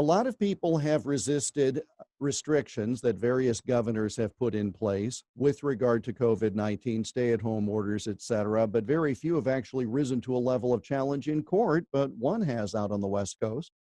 A lot of people have resisted restrictions that various governors have put in place with regard to COVID-19, stay-at-home orders, etc., but very few have actually risen to a level of challenge in court, but one has out on the West Coast.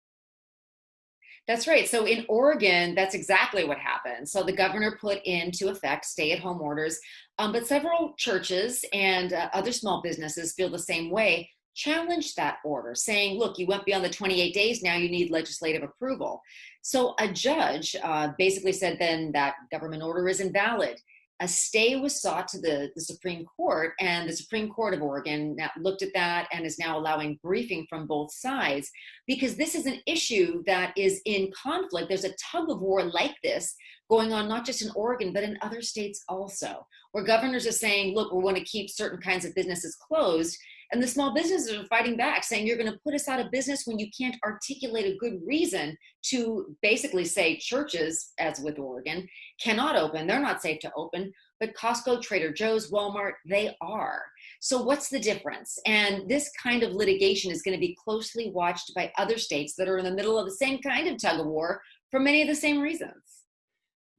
That's right. So in Oregon, that's exactly what happened. So the governor put into effect stay-at-home orders, but several churches and other small businesses feel the same way, challenged that order, saying, look, you went beyond the 28 days, now you need legislative approval. So a judge basically said then that government order is invalid. A stay was sought to the Supreme Court, and the Supreme Court of Oregon now looked at that and is now allowing briefing from both sides, because this is an issue that is in conflict. There's a tug of war like this going on, not just in Oregon, but in other states also, where governors are saying, look, we want to keep certain kinds of businesses closed. And the small businesses are fighting back, saying you're going to put us out of business when you can't articulate a good reason to basically say churches, as with Oregon, cannot open. They're not safe to open, but Costco, Trader Joe's, Walmart, they are. So what's the difference? And this kind of litigation is going to be closely watched by other states that are in the middle of the same kind of tug of war for many of the same reasons.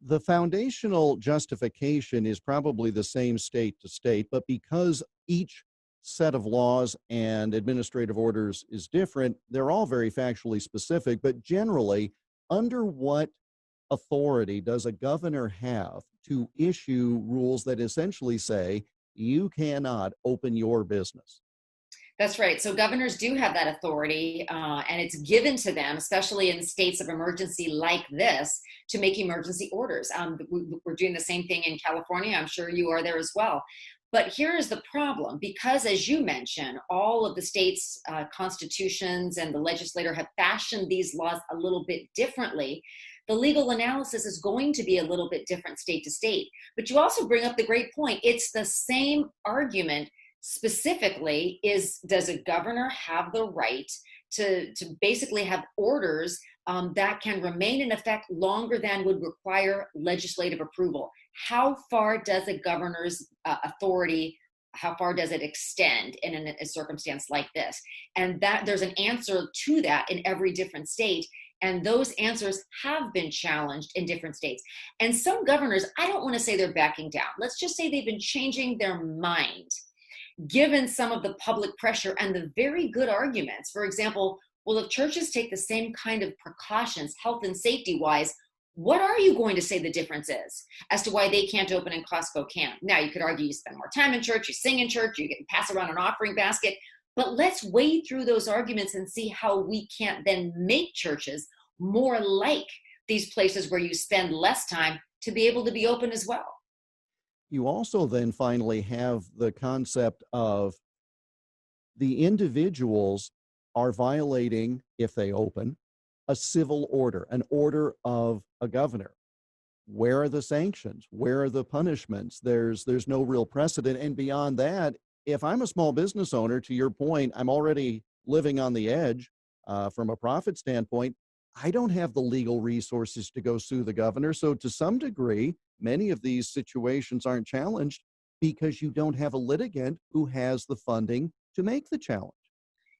The foundational justification is probably the same state to state, but because each set of laws and administrative orders is different, they're all very factually specific, but generally, under what authority does a governor have to issue rules that essentially say you cannot open your business? That's right. So governors do have that authority, and it's given to them, especially in states of emergency like this, to make emergency orders. We're doing the same thing in California. I'm sure you are there as well. But here is the problem, because as you mentioned, all of the states' constitutions and the legislator have fashioned these laws a little bit differently. The legal analysis is going to be a little bit different state to state. But you also bring up the great point. It's the same argument. Specifically, does a governor have the right to basically have orders that can remain in effect longer than would require legislative approval? How far does a governor's authority, how far does it extend in a circumstance like this? And that there's an answer to that in every different state. And those answers have been challenged in different states. And some governors, I don't want to say they're backing down. Let's just say they've been changing their mind, given some of the public pressure and the very good arguments. For example, well, if churches take the same kind of precautions, health and safety wise, what are you going to say the difference is as to why they can't open and Costco can? Now, you could argue you spend more time in church, you sing in church, you can pass around an offering basket, but let's wade through those arguments and see how we can't then make churches more like these places where you spend less time to be able to be open as well. You also then finally have the concept of the individuals are violating, if they open, a civil order, an order of a governor. Where are the sanctions? Where are the punishments? There's no real precedent. And beyond that, if I'm a small business owner, to your point, I'm already living on the edge from a profit standpoint. I don't have the legal resources to go sue the governor. So to some degree, many of these situations aren't challenged because you don't have a litigant who has the funding to make the challenge.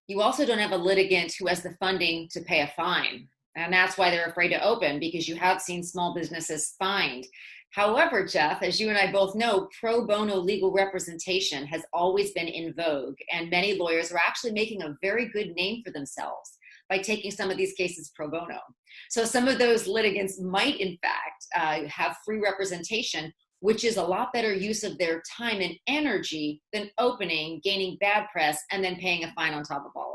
You also don't have a litigant who has the funding to pay a fine. And that's why they're afraid to open, because you have seen small businesses fined. However, Jeff, as you and I both know, pro bono legal representation has always been in vogue, and many lawyers are actually making a very good name for themselves by taking some of these cases pro bono. So some of those litigants might, in fact, have free representation, which is a lot better use of their time and energy than opening, gaining bad press, and then paying a fine on top of all